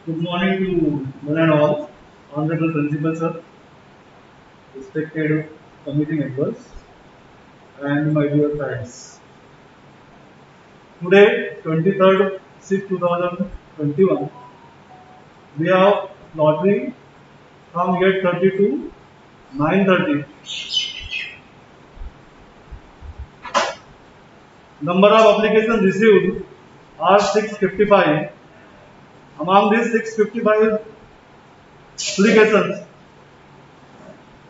Good morning to one and all, Honorable Principal Sir, respected committee members, and my dear friends. Today, 23rd 6 2021, we have lottery from 8:30 to 9:30. Number of applications received are 655. Among these 655 applications,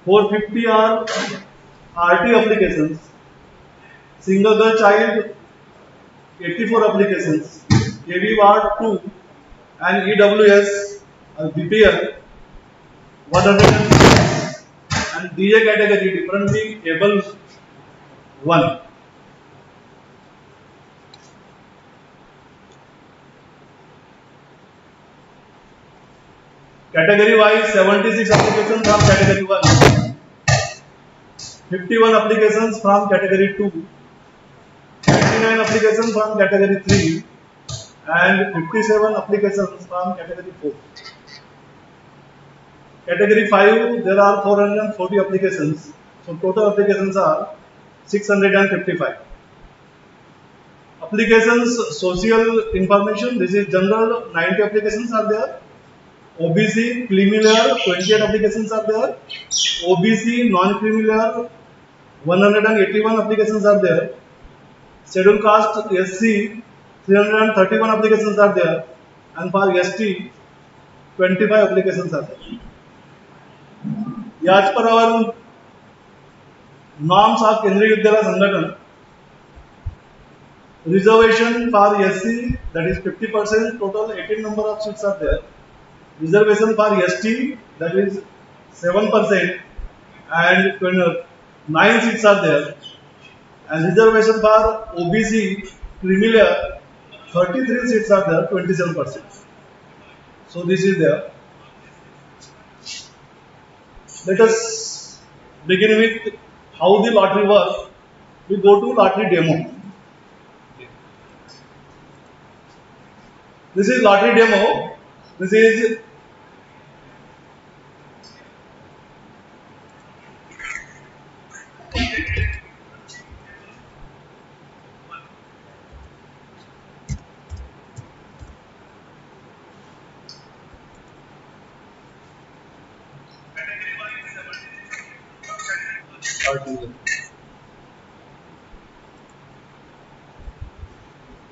450 are RT applications, single girl child 84 applications, AB Ward 2 and EWS BPL 106 and DA category differently able 1. Category wise 76 applications from category 1, 51 applications from category 2, 99 applications from category 3 and 57 applications from category 4. Category 5 there are 440 applications, so total applications are 655. Applications social information, this is general 90 applications are there. OBC creamy layer 28 applications are there. OBC non-creamy layer 181 applications are there. Scheduled caste SC 331 applications are there, and for ST 25 applications are there. As per our norms of Kendriya Vidyalaya Sangathan, reservation for SC that is 50%, total 18 number of seats are there. Reservation for ST that is 7% and 9 seats are there. And reservation for OBC creamy layer 33 seats are there, 27%. So this is there. Let us begin with how the lottery works. We go to lottery demo. This is lottery demo. This is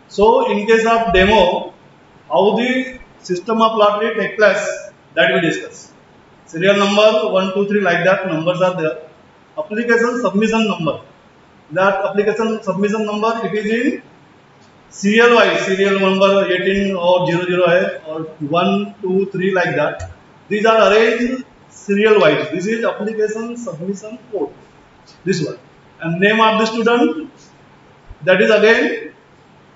so in case of demo, how the system of lottery take place, that we discuss. Serial number 1, 2, 3 like that numbers are there. Application submission number. That application submission number it is in serial wise. Serial number 18 or 00 hai, or 1, 2, 3 like that. These are arranged serial wise. This is application submission code. This one. And name of the student, that is again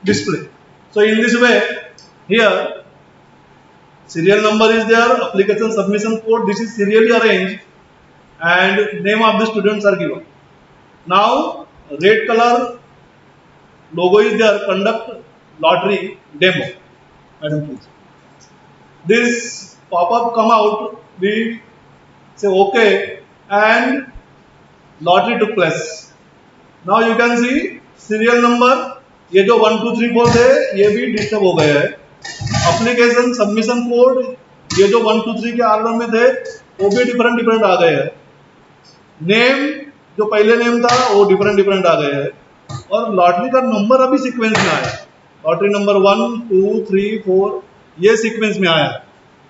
display. So in this way, here serial number is there, application submission code, this is serially arranged, and name of the students are given. Now red color logo is there, conduct lottery demo. Madam please. This pop-up come out, we say okay, and lottery took place. Now you can see serial number, ये जो 1, 2, 3, 4 थे ये भी disturb हो गए हैं. Application submission code ये जो 1, 2, 3 के ऑर्डर में थे वो भी डिफरेंट आ गए हैं. नेम जो पहले नेम था वो डिफरेंट आ गए हैं, और लॉटरी का नंबर अभी सीक्वेंस में आया. लॉटरी नंबर 1, 2, 3, 4 ये सीक्वेंस में आया.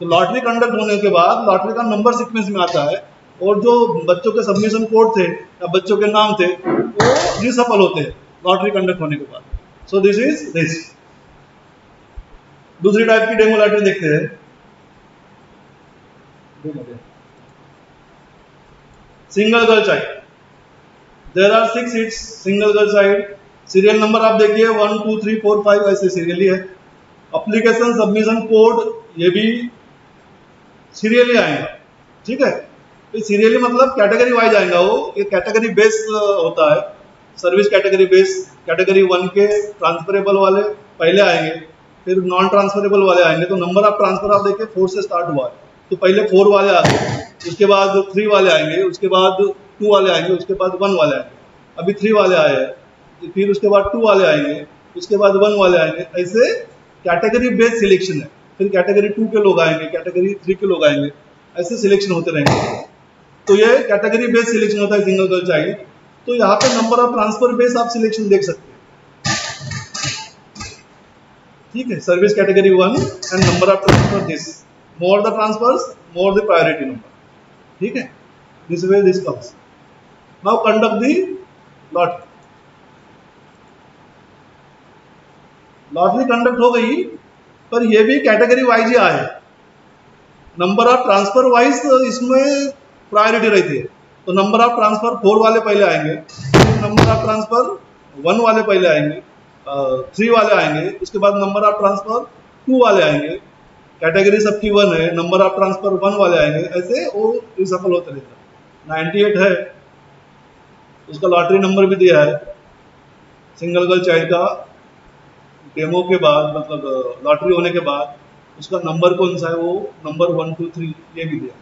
तो लॉटरी कंडक्ट होने के बाद लॉटरी का नंबर सीक्वेंस में आता है, और जो बच्चों के सबमिशन कोड थे या बच्चों के नाम थे वो रिसफल होते हैं लॉटरी कंडक्ट होने के बाद. So this is this. दूसरी टाइप की डेमो लॉटरी देखते हैं. Single girl child, there are 6 seats single girl child. Serial number आप देखिए 1, 2, 3, 4, 5 ऐसे सीरियली है. एप्लीकेशन सबमिशन कोड ये भी सीरियली आएगा, ठीक है। तो सीरियली मतलब कैटेगरी वाइज आएगा, वो ये कैटेगरी बेस होता है, सर्विस कैटेगरी बेस। कैटेगरी 1 के ट्रांसफरेबल वाले पहले आएंगे, फिर नॉन ट्रांसफरेबल वाले आएंगे। तो नंबर ऑफ ट्रांसफर आप देखिए 4 से स्टार्ट हुआ है, तो पहले 4 वाले आ गए, उसके बाद 3 वाले आएंगे, उसके बाद 2 वाले आएंगे, उसके बाद 1 वाले आएंगे। अभी 3 वाले आए हैं, फिर उसके बाद 2 वाले आएंगे, उसके बाद 1 वाले आएंगे। ऐसे कैटेगरी बेस्ड सिलेक्शन है। फिर कैटेगरी 2 के लोग आएंगे, कैटेगरी 3 के लोग आएंगे, ऐसे सिलेक्शन होते रहेंगे। तो ये कैटेगरी बेस्ड सिलेक्शन होता है सिंगल गर्ल चाइल्ड। तो यहाँ पे नंबर ऑफ ट्रांसफर बेस आप सिलेक्शन देख सकते हैं, ठीक है। Service category 1 and number of transfer this, more the transfers more the priority number, ठीक है। This way this comes. Now conduct the lottery. Lottery conduct हो गई, पर ये भी कैटेगरी वाइज ही आए। नंबर ऑफ ट्रांसफर वाइज इसमें प्रायोरिटी रहती है। तो नंबर ऑफ ट्रांसफर 4 वाले पहले आएंगे, नंबर ऑफ ट्रांसफर 1 वाले पहले आएंगे, 3 वाले आएंगे, उसके बाद नंबर ऑफ ट्रांसफर 2 वाले आएंगे। कैटेगरी सबकी 1 है, नंबर ऑफ ट्रांसफर 1 वाले आएंगे, ऐसे वो रिसफल होते रहता है। 98 है, उसका लॉटरी नंबर भी दिया है। सिंगल गर्ल चाइल्ड का डेमो के बाद, मतलब लॉटरी होने के बाद उसका नंबर कौन सा है, वो नंबर 1 2 3 ये भी दिया।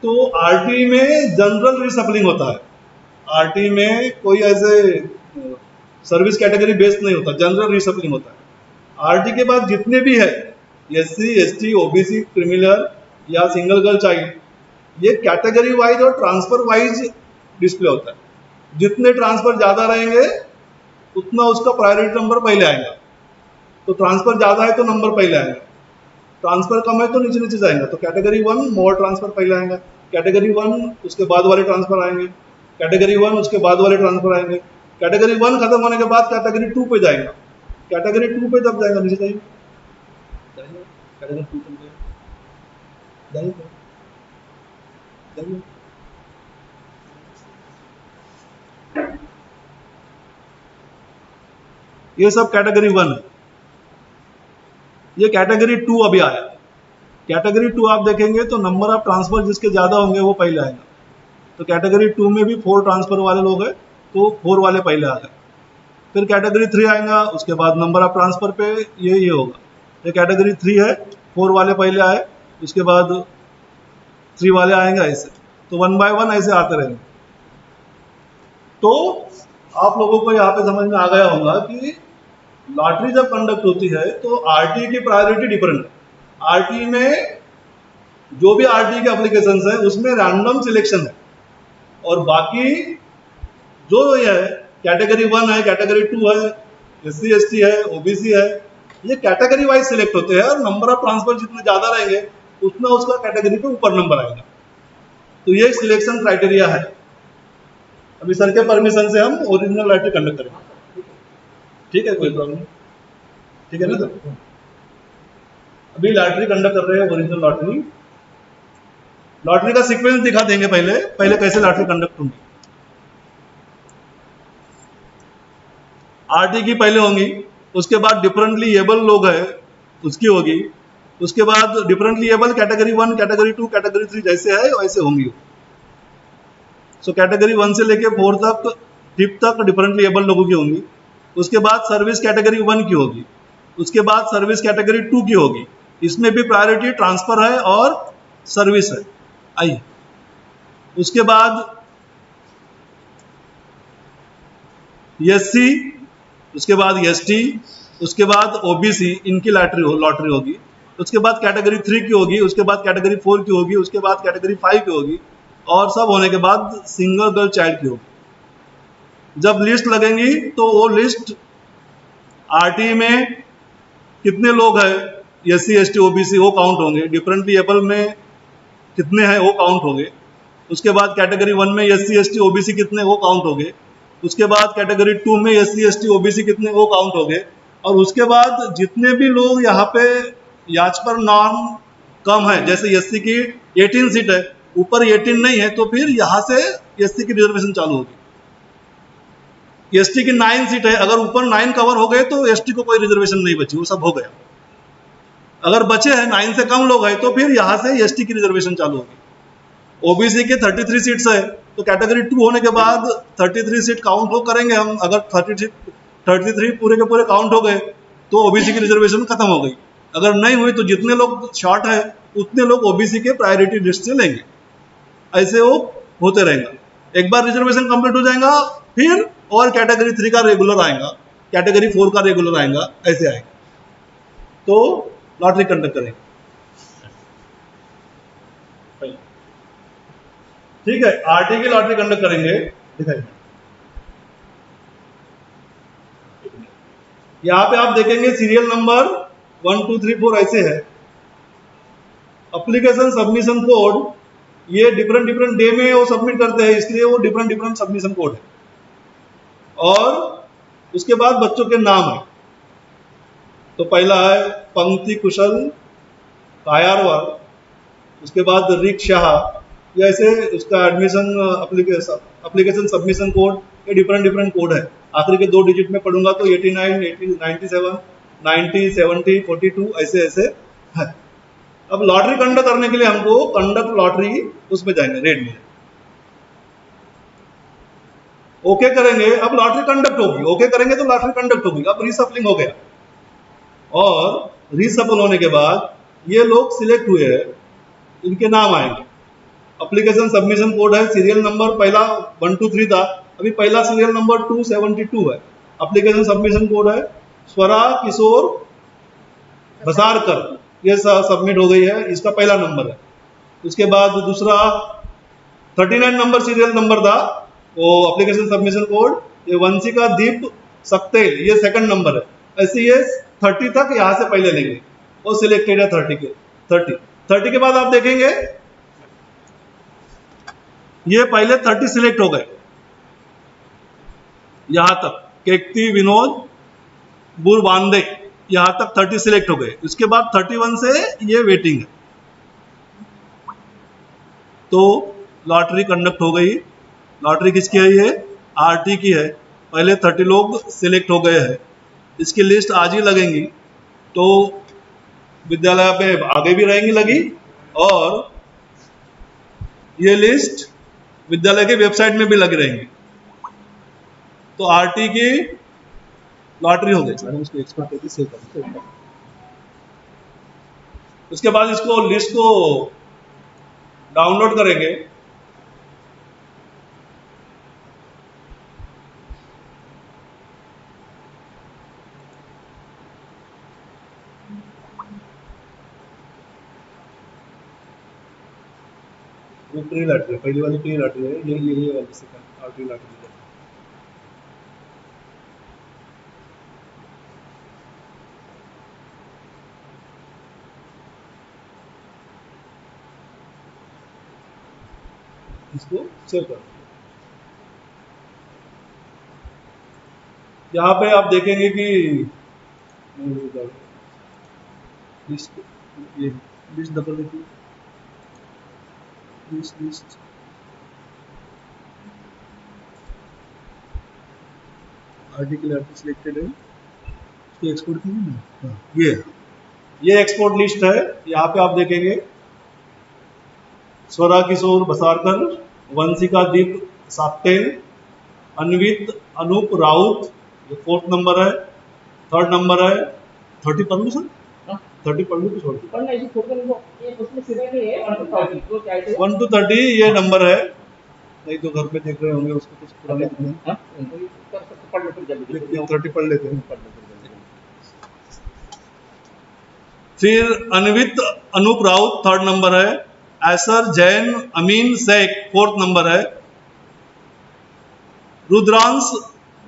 तो आरटी में जनरल रिसफलिंग होता है। आरटी में कोई ऐसे सर्विस कैटेगरी बेस्ड नहीं होता, जनरल रिसफलिंग होता है। आरटी के बाद जितने भी है, एससी एसटी ओबीसी क्रिमिनल या सिंगल गर्ल चाइल्ड, ये कैटेगरी वाइज और ट्रांसफर वाइज डिस्प्ले होता है। जितने ट्रांसफर ज्यादा रहेंगे उतना उसका प्रायोरिटी नंबर पहले आएगा। तो ट्रांसफर ज्यादा है तो नंबर पहले आएगा, ट्रांसफर कम है तो नीचे नीचे जाएगा। तो कैटेगरी 1 मोर ट्रांसफर पहले आएगा, कैटेगरी 1 उसके बाद वाले ट्रांसफर आएंगे, कैटेगरी 1 उसके बाद वाले ट्रांसफर आएंगे। कैटेगरी 1 खत्म होने के बाद कैटेगरी 2 पे जाएगा, कैटेगरी 2 पे जब जाएगा नीचे जाएगा, कैटेगरी 2 पे जाएगा। ये सब कैटेगरी 1 है। ये कैटेगरी 2 अभी आया। कैटेगरी 2 आप देखेंगे तो नंबर ऑफ ट्रांसफर जिसके ज्यादा होंगे वो पहले आएगा। तो कैटेगरी 2 में भी 4 ट्रांसफर वाले लोग हैं, तो 4 वाले पहले आ गए। फिर कैटेगरी 3 आएगा, उसके बाद नंबर ऑफ ट्रांसफर पे ये होगा। ये कैटेगरी 3 है, 4 वाले पहले आए, उसके बाद 3 वाले आएंगे, ऐसे। तो 1 बाय 1 ऐसे आते रहेंगे। तो आप लोगों को यहाँ पे समझ में आ गया होगा कि लॉटरी जब कंडक्ट होती है तो आरटी की प्रायोरिटी डिफरेंट है। आरटी में जो भी आरटी के एप्लीकेशंस है उसमें रैंडम सिलेक्शन है, और बाकी जो ये है कैटेगरी 1 है, कैटेगरी 2 है, एससी एसटी है, ओबीसी है, ये कैटेगरी वाइज सिलेक्ट होते हैं। और नंबर ऑफ ट्रांसफर जितने ज्यादा रहेंगे उतना उसका कैटेगरी पे ऊपर नंबर आएगा। तो ये सिलेक्शन क्राइटेरिया है। अभी सर के परमिशन से हम ओरिजिनल लॉटरी कंडक्ट करेंगे, ठीक है, कोई प्रॉब्लम, ठीक है ना सर। अभी लॉटरी कंडक्ट कर रहे हैं, ओरिजिनल लॉटरी। लॉटरी का सीक्वेंस दिखा देंगे पहले कैसे लॉटरी कंडक्ट होंगी। आरटी की पहले होंगी, उसके बाद डिफरेंटली एबल लोग है उसकी होगी, उसके बाद differently able category 1 category 2 category 3 जैसे है वैसे होंगी। सो कैटेगरी 1 से लेके 4 तक 5 तक डिफरेंटली एबल लोगों की होंगी। उसके बाद सर्विस कैटेगरी 1 की होगी, उसके बाद सर्विस कैटेगरी 2 की होगी। इसमें भी प्रायोरिटी ट्रांसफर है और सर्विस है। आइए, उसके बाद एससी, उसके बाद एसटी, उसके बाद ओबीसी, इनकी लॉटरी होगी। उसके बाद कैटेगरी 3 की होगी, उसके बाद कैटेगरी 4 की होगी, उसके बाद कैटेगरी 5 की होगी, और सब होने के बाद सिंगल गर्ल चाइल्ड की होगी। जब लिस्ट लगेंगी तो वो लिस्ट आरटी में कितने लोग हैं, एससी एसटी ओबीसी, वो काउंट होंगे। डिफरेंटली एबल में कितने हैं वो काउंट होंगे। उसके बाद कैटेगरी 1 में एससी एसटी ओबीसी कितने वो काउंट होंगे। उसके बाद कैटेगरी 2 में एससी एसटी ओबीसी कितने वो काउंट होंगे। और उसके बाद जितने भी लोग यहाँ पे याच पर नॉन कम है, जैसे एससी की 18 सीट है, ऊपर 18 नहीं है, तो फिर यहाँ से एससी की रिजर्वेशन चालू होगी। एसटी की 9 सीट है, अगर ऊपर 9 कवर हो गए तो एसटी को कोई रिजर्वेशन नहीं बची, वो सब हो गया। अगर बचे हैं 9 से कम लोग हैं तो फिर यहाँ से एसटी की रिजर्वेशन चालू होगी। ओबीसी के 33 सीट्स है तो कैटेगरी 2 होने के बाद 33 सीट काउंट हो करेंगे हम। अगर 33 पूरे के पूरे काउंट हो गए तो ओबीसी की रिजर्वेशन खत्म हो गई। अगर नहीं हुई तो जितने लोग शॉर्ट है उतने लोग ओबीसी के प्रायोरिटी लिस्ट से लेंगे। ऐसे वो होते रहेगा। एक बार रिजर्वेशन कंप्लीट हो जाएगा फिर और कैटेगरी 3 का रेगुलर आएगा, कैटेगरी 4 का रेगुलर आएगा, ऐसे आएगा। तो लॉटरी कंडक्ट करेंगे, ठीक है। आरटी की लॉटरी कंडक्ट करेंगे, दिखाइए। यहाँ पे आप देखेंगे सीरियल नंबर 1 2 3 4 ऐसे है। एप्लीकेशन सबमिशन कोड ये डिफरेंट डिफरेंट डे में वो सबमिट करते हैं, इसलिए वो डिफरेंट डिफरेंट सबमिशन कोड है। और उसके बाद बच्चों के नाम है। तो पहला है पंक्ति कुशल कायारवाल, उसके बाद रिक शाह, ये ऐसे उसका एडमिशन एप्लीकेशन सबमिशन कोड, ये डिफरेंट डिफरेंट कोड है। आखिरी के 2 डिजिट में पढ़ूंगा तो 89 80 97 90 70 42 ऐसे ऐसे है। अब लॉटरी कंडक्ट करने के लिए हमको कंडक्ट लॉटरी उसमें जाएंगे, रेड में ओके करेंगे। अब लॉटरी कंडक्ट होगी, ओके करेंगे तो लॉटरी कंडक्ट होगी। अब रीसफलिंग हो गया और रीसफल होने के बाद ये लोग सिलेक्ट हुए हैं, इनके नाम आएंगे। एप्लीकेशन सबमिशन कोड है, सीरियल नंबर पहला 1 2 3 था, अभी पहला सीरियल नंबर 272 है। एप्लीकेशन सबमिशन कोड है स्वरा किशोर बसारकर, ये सबमिट हो गई है, इसका पहला नंबर है। उसके बाद दूसरा 39 नंबर सीरियल नंबर था, वो एप्लीकेशन सबमिशन कोड ये वंशिका दीप सक्तेल, ये सेकंड नंबर है। ऐसे ये 30 तक यहाँ से पहले लेंगे, वो सिलेक्टेड है 30 के बाद आप देखेंगे ये पहले 30 सिलेक्ट हो गए यहां तक, केकती विनोद बुरबांदे, यहां तक 30 सिलेक्ट हो गए। उसके बाद 31 से ये वेटिंग है। तो लॉटरी कंडक्ट हो गई। लॉटरी किसकी है? ये आरटी की है। पहले 30 लोग सिलेक्ट हो गए हैं, इसकी लिस्ट आज ही लगेंगी, तो विद्यालय पे आगे भी रहेंगी लगी, और ये लिस्ट विद्यालय के वेबसाइट में भी लगी रहेंगी। तो आरटी की लॉटरी हो गई। उसको एक्सपोर्ट करके सेव कर, उसके बाद इसको लिस्ट को डाउनलोड करेंगे। वो प्री लॉटरी, पहली वाली प्री लॉटरी है, ये वाली सेकंड आरटी लॉटरी है। इसको सेव कर, यहाँ पे आप देखेंगे कि लिस्ट, ये लिस्ट दबा देखिए, लिस्ट आर्टिकल सिलेक्टेड है, इसको एक्सपोर्ट कीजिए ना। ये एक्सपोर्ट लिस्ट है। यहाँ पे आप देखेंगे स्वरा किशोर बसारकर, वंशिका दीप साप्तेल, अन्वित अनूप राउत, ये 4th नंबर है। 3rd नंबर है 30 पढ़ लो सर, 30 पढ़ लो तो छोड़ 1 to 30 ये नंबर है। नहीं तो घर पे देख रहे होंगे उसको, कुछ पुराने 30 पढ़ लेते हैं। फिर अन्वित अनूप राउत 3rd नंबर है। ऐसर जैन अमीन शेख 4th नंबर है। रुद्रांश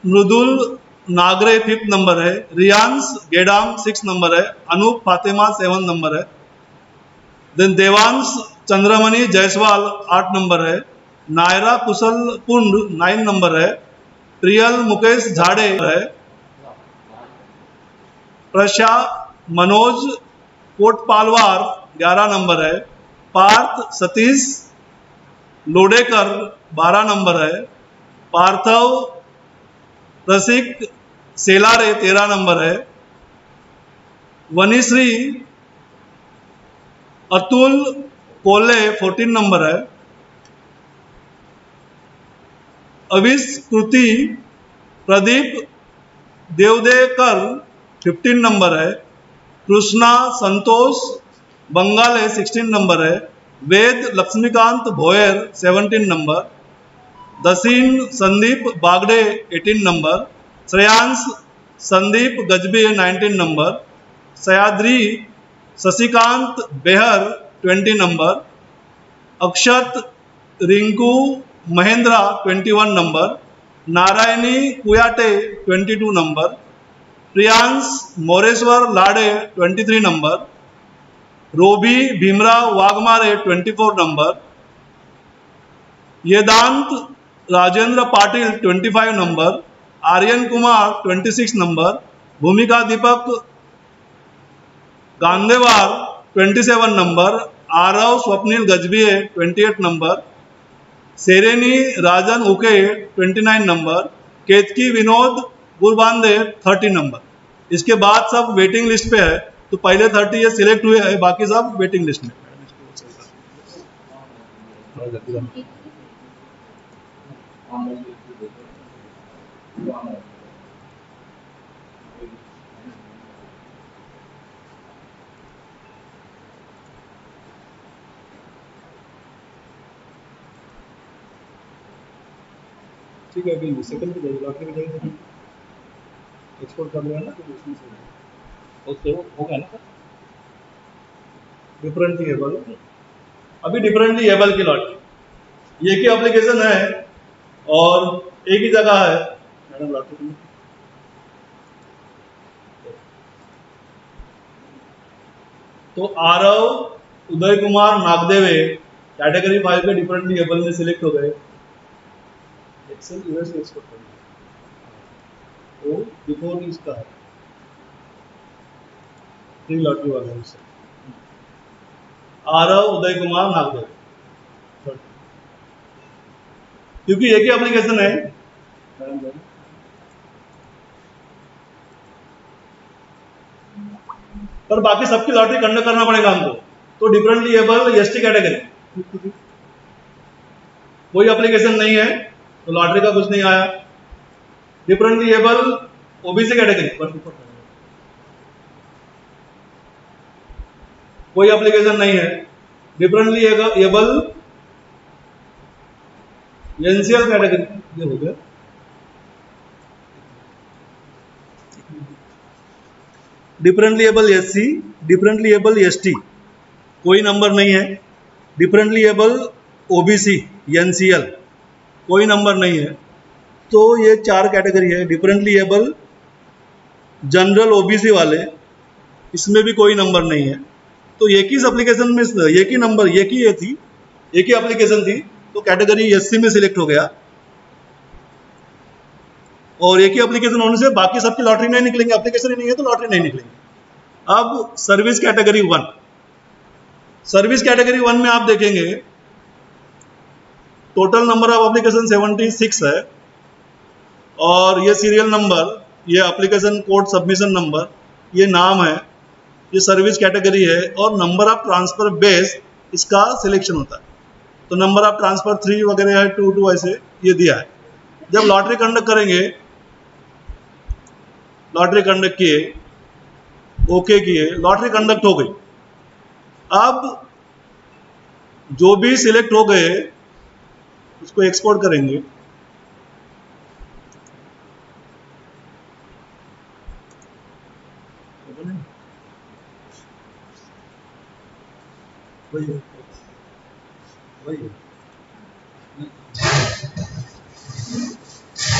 मृदुल नागरे 5th नंबर है। रियांश गेडाम 6th नंबर है। अनूप फातिमा 7th नंबर है। देन देवांश चंद्रमणि जायसवाल 8 नंबर है। नायरा कुशल कुंड 9 नंबर है। प्रियल मुकेश झाड़े है। प्रशा मनोज कोटपालवार 11 नंबर है। पार्थ सतीश लोडेकर 12 नंबर है। पार्थव प्रसिक सेलारे 13 नंबर है, वनीश्री अतुल कोल्हे 14 नंबर है, अविष्कृति प्रदीप देवदेकर 15 नंबर है, कृष्णा संतोष बंगाले 16 नंबर है, Ved Laxmikant Bhoyar 17 number, Dasin Sandeep Bagde 18 number, Shreyansh Sandeep Gajbe 19 number, Sayadri Shashikant Behar 20 number, Akshat Rinku Mahendra 21 number, Narayani Kuyate 22 number, Priyansh Moreshwar Lade 23 number, Robi Bhimrao Waghmare 24 number, Yedant Rajendra Patil 25 number, Aryan Kumar 26 number, Bhumika Deepak Gandhewar 27 number, Aarav Swapnil Gajbiye 28 number, Sereni Rajan Uke 29 number, Ketaki Vinod गुरबांदे 30 number. इसके बाद सब वेटिंग लिस्ट पे है, तो पहले 30 ये सिलेक्ट हुए हैं, बाकी सब वेटिंग लिस्ट में। ठीक है, अभी सेकंड पे लॉटरी में जाएंगे, एक्सपोर्ट कर लिया ना, तो उसमें से ओके हो गया ना सर। डिफरेंटली एबल, अभी डिफरेंटली एबल की लॉटरी, ये की एप्लीकेशन है और एक ही जगह है मैडम लॉटरी में। तो आरव उदय कुमार नागदेवे कैटेगरी 5 के डिफरेंटली एबल में सिलेक्ट हो गए। एक्सेल यूएस एक्सपोर्ट करना वो बिफोर इसका है फ्री लॉटरी वाला है। आरव उदय कुमार नागदेव, क्योंकि एक ही एप्लीकेशन है, पर बाकी सबकी लॉटरी कंडक्ट करना पड़ेगा हमको। तो डिफरेंटली एबल एसटी कैटेगरी कोई एप्लीकेशन नहीं है, तो लॉटरी का कुछ नहीं आया। डिफरेंटली एबल ओबीसी कैटेगरी कोई एप्लीकेशन नहीं है। डिफरेंटली एबल एनसीएल कैटेगरी ये हो गया। Differently able SC, differently able ST कोई नंबर नहीं है। डिफरेंटली एबल ओबीसी एनसीएल कोई नंबर नहीं है। तो ये 4 कैटेगरी है। डिफरेंटली एबल जनरल ओबीसी वाले, इसमें भी कोई नंबर नहीं है। तो एक ही एप्लीकेशन में एक ही नंबर, एक ही ये थी, एक ही एप्लीकेशन थी, तो कैटेगरी एससी में सिलेक्ट हो गया। और एक ही एप्लीकेशन होने से बाकी सबकी लॉटरी नहीं निकलेंगे, एप्लीकेशन ही नहीं है तो लॉटरी नहीं निकलेंगे। अब सर्विस कैटेगरी 1, सर्विस कैटेगरी 1 में आप देखेंगे टोटल नंबर ऑफ एप्लीकेशन 76 है, और ये सीरियल नंबर, ये एप्लीकेशन कोड सबमिशन नंबर, ये नाम है, ये सर्विस कैटेगरी है, और नंबर ऑफ ट्रांसफर बेस इसका सिलेक्शन होता है। तो नंबर ऑफ ट्रांसफर 3 वगैरह है, 2 ऐसे ये दिया है। जब लॉटरी कंडक्ट करेंगे, लॉटरी कंडक्ट किए, ओके किए, लॉटरी कंडक्ट हो गई। अब जो भी सिलेक्ट हो गए उसको एक्सपोर्ट करेंगे।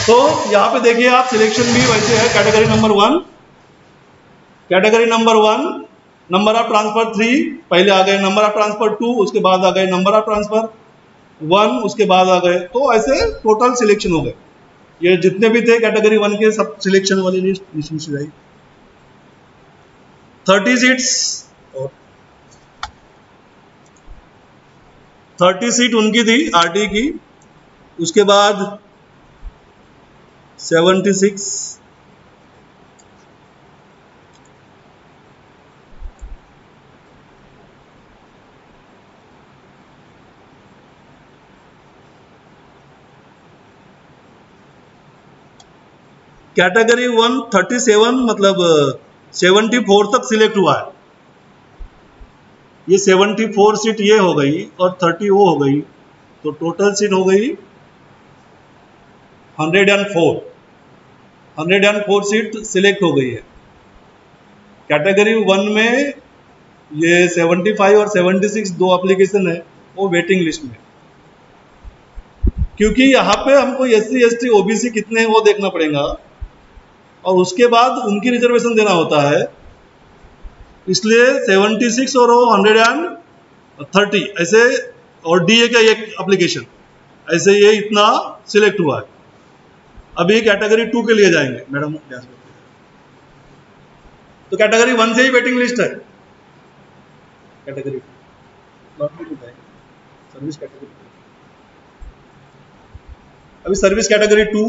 तो यहां पे देखिए आप, सिलेक्शन भी वैसे है। Category number 1, category number 1 number of transfer 3 पहले आ गए, नंबर ऑफ ट्रांसफर 2 उसके बाद आ गए, नंबर ऑफ ट्रांसफर 1 उसके बाद आ गए। तो ऐसे टोटल सिलेक्शन हो गए। ये जितने भी थे कैटेगरी 1 के सब सिलेक्शन वाली लिस्ट इसमें से आई। 30 सीट्स, 30 सीट उनकी थी आरटी की। उसके बाद 76, कैटेगरी 137 मतलब 74 तक सिलेक्ट हुआ है। ये 74 सीट ये हो गई और 30 वो हो गई, तो टोटल सीट हो गई 104। 104 सीट सिलेक्ट हो गई है। कैटेगरी 1 में ये 75 और 76 दो एप्लीकेशन है, वो वेटिंग लिस्ट में। क्योंकि यहाँ पे हमको SC ST OBC कितने हैं वो देखना पड़ेगा और उसके बाद उनकी रिजर्वेशन देना होता है, इसलिए 76 और 130 ऐसे, और DA का एक एप्लीकेशन, ऐसे ये इतना सिलेक्ट हुआ है। अभी कैटेगरी 2 के लिए जाएंगे मैडम। तो कैटेगरी 1 से ही वेटिंग लिस्ट है। कैटेगरी सर्विस कैटेगरी, अभी सर्विस कैटेगरी 2,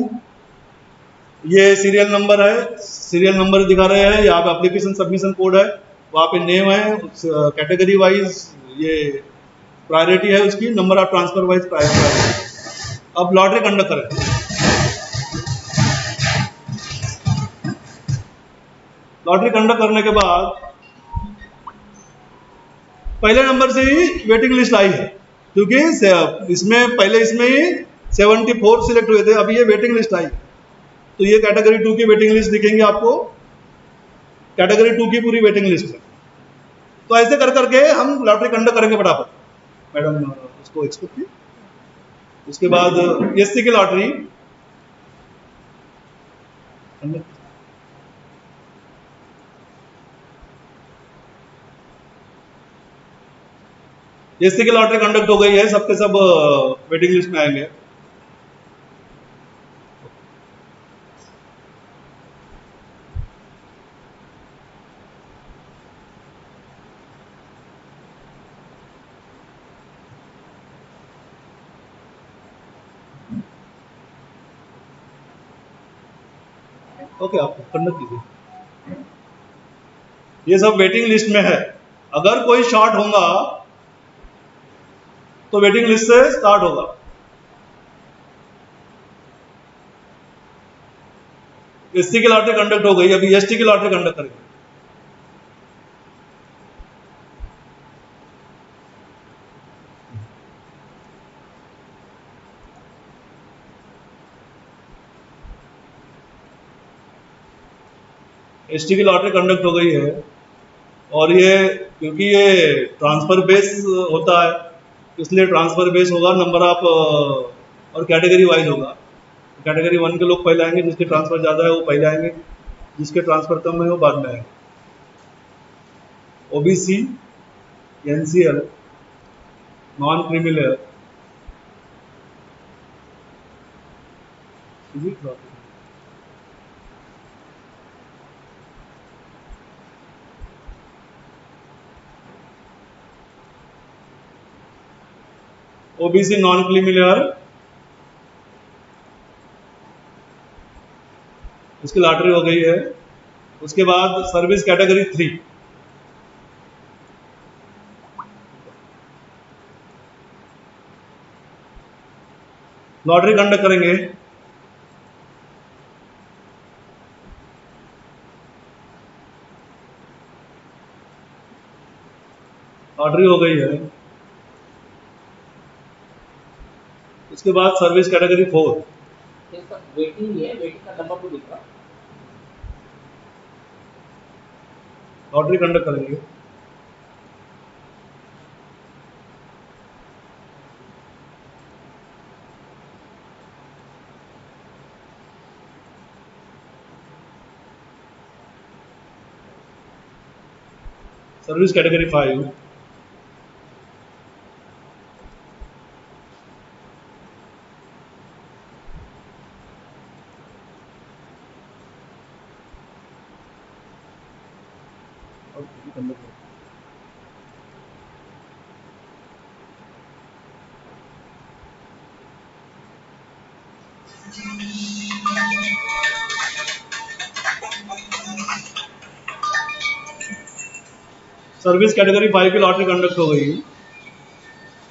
ये सीरियल नंबर है, सीरियल नंबर दिखा रहे हैं, यहाँ पे एप्लीकेशन सबमिशन कोड है, वहाँ पे नेम है, कैटेगरी वाइज ये प्रायोरिटी है उसकी, number of transfer wise priority. अब लॉटरी कंडक्ट करें। लॉटरी कंडक्ट करने के बाद पहले नंबर से ही वेटिंग लिस्ट आई है, क्योंकि इसमें पहले इसमें ही 74 सिलेक्ट हुए थे, अभी ये वेटिंग लिस्ट आई। तो ये कैटेगरी 2 की वेटिंग लिस्ट दिखेंगे आपको, कैटेगरी 2 की पूरी वेटिंग लिस्ट है। तो ऐसे कर करके हम लॉटरी कंडक्ट करेंगे फटाफट। मैडम उसको एक्सपोर्ट की, उसके बाद SC की लॉटरी SC की लॉटरी कंडक्ट हो गई है, सबके सब वेटिंग लिस्ट में आएंगे। ओके, आप कंडक्ट कीजिए। ये सब वेटिंग लिस्ट में है, अगर कोई शॉर्ट होगा तो वेटिंग लिस्ट से स्टार्ट होगा। SC की लॉटरी कंडक्ट हो गई, अभी ST की लॉटरी कंडक्ट करेंगे। ST की लॉटरी कंडक्ट हो गई है, और ये क्योंकि ये ट्रांसफर बेस होता है, इसलिए ट्रांसफर बेस होगा, नंबर ऑफ और कैटेगरी वाइज होगा। कैटेगरी 1 के लोग पहले आएंगे, जिसके ट्रांसफर ज़्यादा है वो पहले आएंगे, जिसके ट्रांसफर कम है वो बाद में आएंगे। OBC, NCL, non criminal, OBC non criminal, उसकी लॉटरी हो गई है। उसके बाद सर्विस कैटेगरी 3, लॉटरी कंडक्ट करेंगे। लॉटरी हो गई है। उसके बाद सर्विस कैटेगरी 4, वेटिंग है, वेटिंग का नंबर को दिखा, लॉटरी कंडक्ट करेंगे। सर्विस कैटेगरी 5, सर्विस कैटेगरी 5 की लॉटरी कंडक्ट हो गई।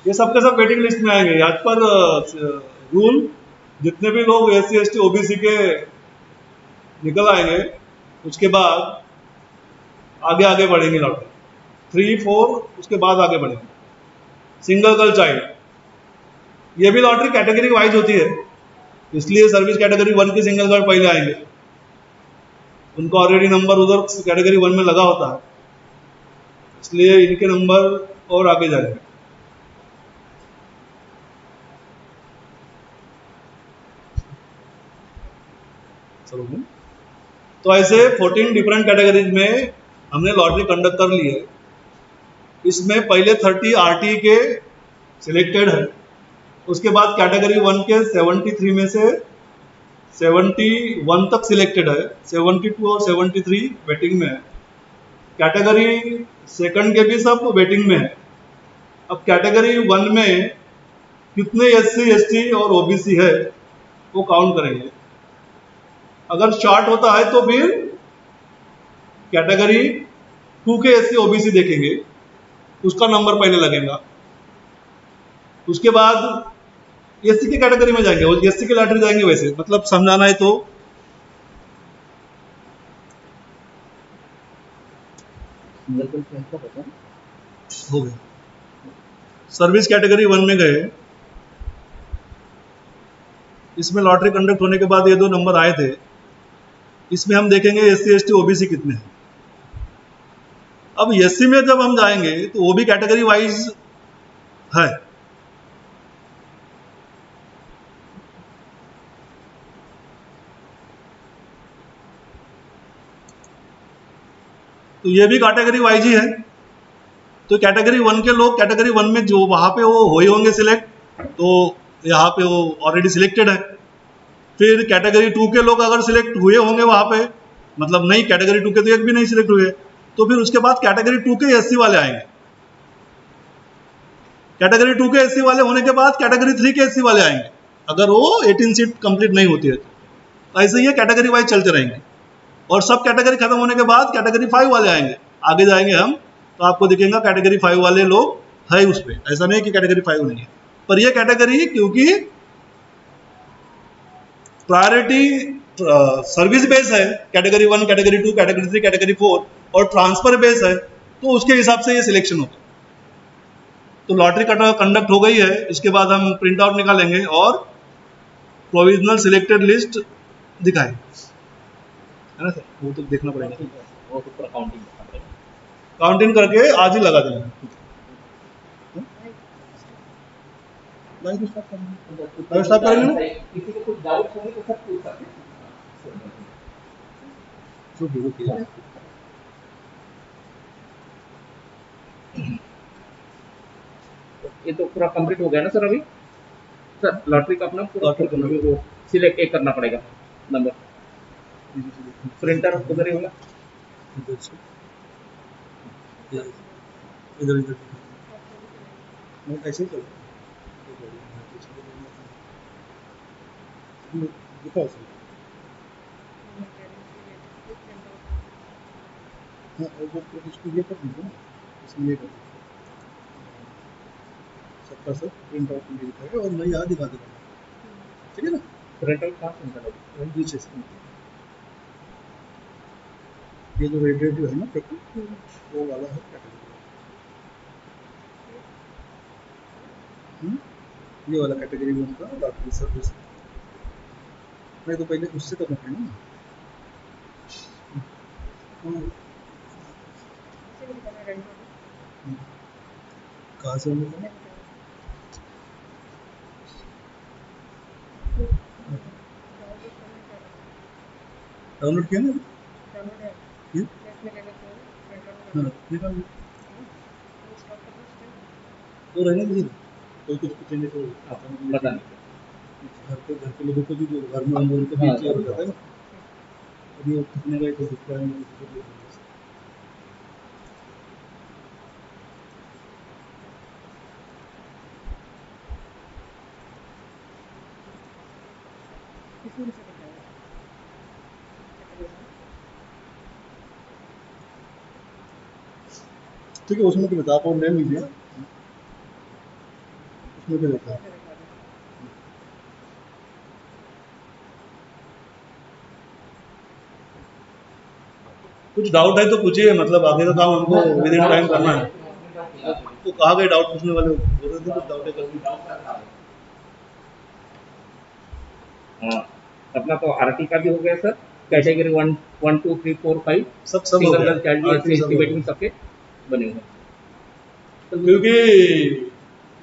ये सब के सब वेटिंग लिस्ट में आएंगे। आज पर रूल जितने भी लोग SC ST OBC के निकल आएंगे उसके बाद आगे आगे बढ़ेंगे लॉटरी 3 4 उसके बाद आगे बढ़ेंगे। सिंगल गर्ल चाइल्ड ये भी लॉटरी कैटेगरी वाइज होती है, इसलिए सर्विस कैटेगरी 1 के सिंगल गर्ल पहले आएंगे, उनको ऑलरेडी नंबर उधर कैटेगरी 1 में लगा होता है, इसलिए इनके नंबर और आगे जाएंगे। तो ऐसे 14 डिफरेंट कैटेगरीज में हमने लॉटरी कंडक्ट कर ली है। इसमें पहले 30 RT के सिलेक्टेड है, उसके बाद कैटेगरी 1 के 73 में से 71 तक सिलेक्टेड है, 72 और 73 वेटिंग में है। कैटेगरी सेकंड के भी सब वेटिंग में है। अब कैटेगरी 1 में कितने SC ST और OBC है वो काउंट करेंगे। अगर शॉर्ट होता है तो फिर कैटेगरी 2 के SC OBC देखेंगे, उसका नंबर पहले लगेगा। उसके बाद SC की कैटेगरी में जाएंगे, वो SC की लॉटरी जाएंगे। वैसे मतलब समझाना है तो हो गया। सर्विस कैटेगरी 1 में गए, इसमें लॉटरी कंडक्ट होने के बाद ये दो नंबर आए थे, इसमें हम देखेंगे SC ST OBC कितने हैं। अब SC में जब हम जाएंगे तो वो भी कैटेगरी वाइज है। तो ये भी कैटेगरी वाइज ही है। तो कैटेगरी 1 के लोग कैटेगरी 1 में जो वहां पे वो हुए होंगे सिलेक्ट, तो यहाँ पे वो ऑलरेडी सिलेक्टेड है। फिर कैटेगरी 2 के लोग अगर सिलेक्ट हुए होंगे वहां पे, मतलब नहीं कैटेगरी 2 के तो एक भी नहीं सिलेक्ट हुए, तो फिर उसके बाद कैटेगरी 2 के SC वाले आएंगे। कैटेगरी 2 के SC वाले होने के बाद कैटेगरी 3 के SC वाले आएंगे, अगर वो 18 सीट कंप्लीट नहीं होती है तो ऐसे ही कैटेगरी वाइज चलते रहेंगे। और सब कैटेगरी खत्म होने के बाद कैटेगरी 5 वाले आएंगे। आगे जाएंगे हम तो आपको दिखेगा कैटेगरी 5 वाले लोग है उस पर, ऐसा नहीं कि कैटेगरी 5 नहीं है। पर ये कैटेगरी क्योंकि प्रायोरिटी सर्विस बेस है, कैटेगरी 1 कैटेगरी 2 कैटेगरी 3 कैटेगरी 4 और ट्रांसफर बेस है, तो उसके हिसाब से ये सिलेक्शन होता है। तो लॉटरी कंडक्ट हो गई है, इसके बाद हम प्रिंट आउट निकालेंगे और प्रोविजनल सिलेक्टेड लिस्ट दिखाएंगे, है ना सर? वो तो देखना पड़ेगा, वो तो पूरा काउंटिंग काउंटिंग करके आज ही लगा देंगे। स्टार्ट करेंगे ना? किसी को कुछ डाउट होंगे तो सब पूछ सकते हैं। ये तो पूरा कंप्लीट हो गया ना सर? अभी सर लॉटरी का अपना पूरा वो सिलेक्ट एक करना पड़ेगा नंबर, प्रिंटर उधर ही होगा, इधर इधर ऐसे ही चलो दिखाओ सर। हाँ इसको ये कर दीजिए ना, इसमें ये कर दीजिए सबका सब प्रिंट आउट में दिखाएगा और मैं यहाँ दिखा दूँगा, ठीक है ना? प्रिंट आउट कहाँ से निकालोगे? नीचे से ये जो रेडियो जो है ना पेपर वो वाला है कैटेगरी, ये वाला कैटेगरी 1 का लॉटरी सर्विस। नहीं तो पहले उससे करना पड़ेगा ना। कहाँ से मिलेगा? डाउनलोड किया ना? निकाल तो रहने दीजिए, कोई कुछ पूछेंगे तो बताने घर के लोगों को भी जो घर में हम लोगों को भी हो जाता है ना, अभी वो कितने गए तो दिखता है ठीक है, उसमें तो बता, आप और ले लीजिए, उसमें भी रहता है। कुछ डाउट है तो पूछिए, मतलब आगे का काम हमको विद इन टाइम करना है। तो कहाँ गए डाउट पूछने वाले, बोल रहे थे कुछ डाउट है कभी। अपना तो आरटी का भी हो गया सर, कैटेगरी 1 1 2 3 4 5 सब हो सिंगल गया, गर्ल चाइल्ड RT एससी सब एसटी हो बेटिंग गया। सबके बने हुए हैं। क्योंकि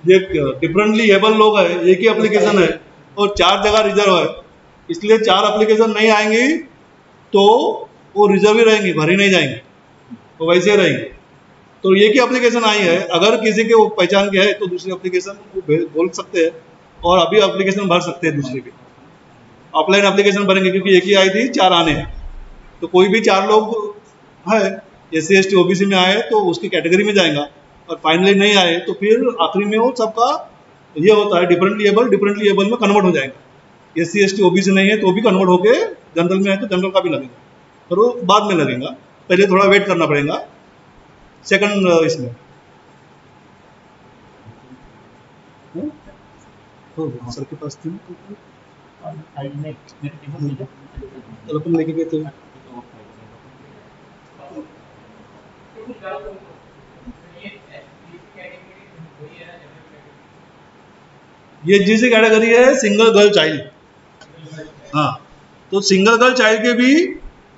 ये डिफरेंटली एबल लोग है, एक ही एप्लीकेशन है और 4 जगह रिजर्व है, इसलिए 4 एप्लीकेशन नहीं आएंगी तो वो रिजर्व ही रहेंगी, भरी नहीं जाएंगी, वो वैसे रहेंगी। तो एक ही एप्लीकेशन आई है, अगर किसी के वो पहचान के है तो दूसरी एप्लीकेशन वो बोल सकते हैं और अभी एप्लीकेशन भर सकते हैं दूसरे के, ऑफलाइन एप्लीकेशन भरेंगे क्योंकि एक ही आई थी, 4 आने हैं। तो कोई भी 4 लोग है SC ST OBC में आए तो उसकी कैटेगरी में जाएगा, और फाइनली नहीं आए तो फिर आखिरी में वो सबका ये होता है डिफरेंटली एबल में कन्वर्ट हो जाएगा। SC ST OBC नहीं है तो भी कन्वर्ट होके जनरल में है तो जनरल का भी लगेगा, पर वो बाद में लगेगा, पहले थोड़ा वेट करना पड़ेगा सेकंड इसमें। सर के पास थी तो अपन लेके गए थे। ये जिस कैटेगरी है सिंगल गर्ल चाइल्ड, हाँ, तो सिंगल गर्ल चाइल्ड के भी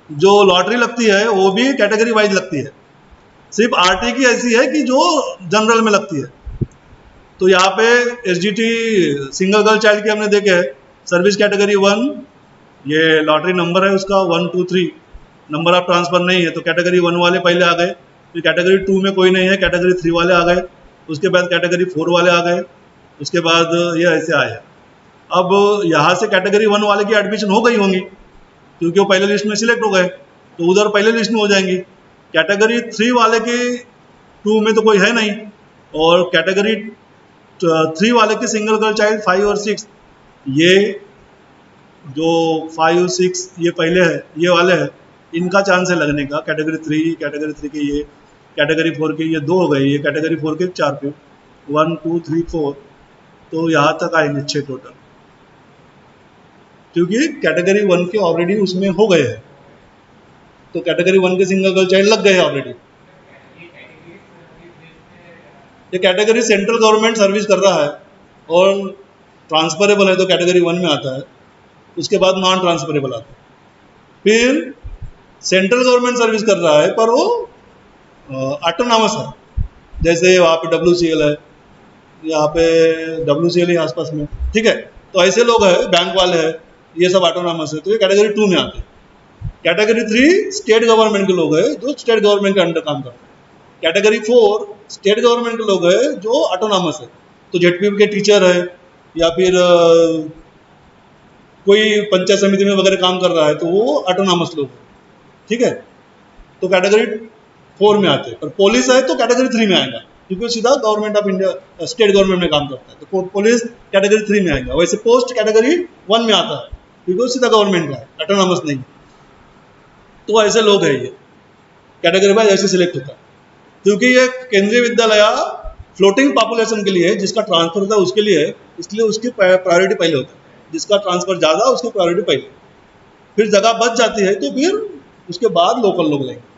जो लॉटरी लगती है वो भी कैटेगरी वाइज लगती है, सिर्फ RT की ऐसी है कि जो जनरल में लगती है। तो यहाँ पे SGT सिंगल गर्ल चाइल्ड के हमने देखे है, सर्विस कैटेगरी 1, ये लॉटरी नंबर है उसका 1 2 3, नंबर ऑफ ट्रांसफर नहीं है तो कैटेगरी 1 वाले पहले आ गए, फिर कैटेगरी 2 में कोई नहीं है, कैटेगरी 3 वाले आ गए, उसके बाद कैटेगरी 4 वाले आ गए, उसके बाद ये ऐसे आए। अब यहाँ से कैटेगरी 1 वाले की एडमिशन हो गई होंगी क्योंकि वो पहले लिस्ट में सिलेक्ट हो गए, तो उधर पहले लिस्ट में हो जाएंगी। कैटेगरी 3 वाले के 2 में तो कोई है नहीं, और कैटेगरी 3 वाले की सिंगल गर्ल चाइल्ड 5 और 6, ये जो 5 6 ये पहले है, ये वाले है, इनका चांस है लगने का। कैटेगरी 3 के ये, कैटेगरी 4 के ये 2 हो गए, ये कैटेगरी 4 के 4 पे 1 2 3 4, तो यहाँ तक आएंगे 6 टोटल, क्योंकि कैटेगरी 1 के ऑलरेडी उसमें हो गए हैं, तो कैटेगरी 1 के सिंगल गर्ल चाइल्ड लग गए ऑलरेडी। ये कैटेगरी सेंट्रल गवर्नमेंट सर्विस कर रहा है और ट्रांसफरेबल है तो कैटेगरी 1 में आता है, उसके बाद नॉन ट्रांसफरेबल आता है। फिर सेंट्रल गवर्नमेंट सर्विस कर रहा है पर वो ऑटोनॉमस है, जैसे वहाँ पे WCL है, यहाँ पे WCL ही आसपास में, ठीक है, तो ऐसे लोग हैं, बैंक वाले हैं, ये सब ऑटोनॉमस है, तो ये कैटेगरी 2 में आते हैं। कैटेगरी 3 स्टेट गवर्नमेंट के लोग हैं जो स्टेट गवर्नमेंट के अंडर काम करते हैं। कैटेगरी 4 स्टेट गवर्नमेंट के लोग हैं जो ऑटोनॉमस है, तो ZPM के टीचर है या फिर कोई पंचायत समिति में वगैरह काम कर रहा है तो वो ऑटोनॉमस लोग है, ठीक है, तो कैटेगरी 4 में आते हैं। पर पुलिस है तो कैटेगरी 3 में आएगा क्योंकि सीधा government of India state government में काम करता है, तो पुलिस कैटेगरी 3 में आएगा। वैसे पोस्ट कैटेगरी 1 में आता है क्योंकि सीधा गवर्नमेंट का है, ऑटोनॉमस नहीं। तो ऐसे लोग हैं, ये कैटेगरी वाइज ऐसे सिलेक्ट होता है, क्योंकि ये केंद्रीय विद्यालय फ्लोटिंग पॉपुलेशन के लिए है, जिसका ट्रांसफर होता है उसके लिए है, इसलिए उसकी प्रायोरिटी पहले होता है, जिसका ट्रांसफर ज़्यादा उसकी प्रायोरिटी पहले, फिर जगह बच जाती है तो फिर उसके बाद लोकल लोग लेंगे।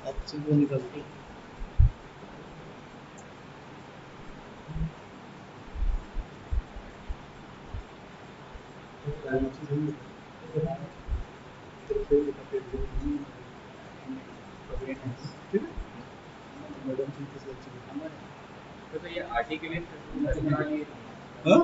आपसे वो निकालते तो ये आरटी के लिए हाँ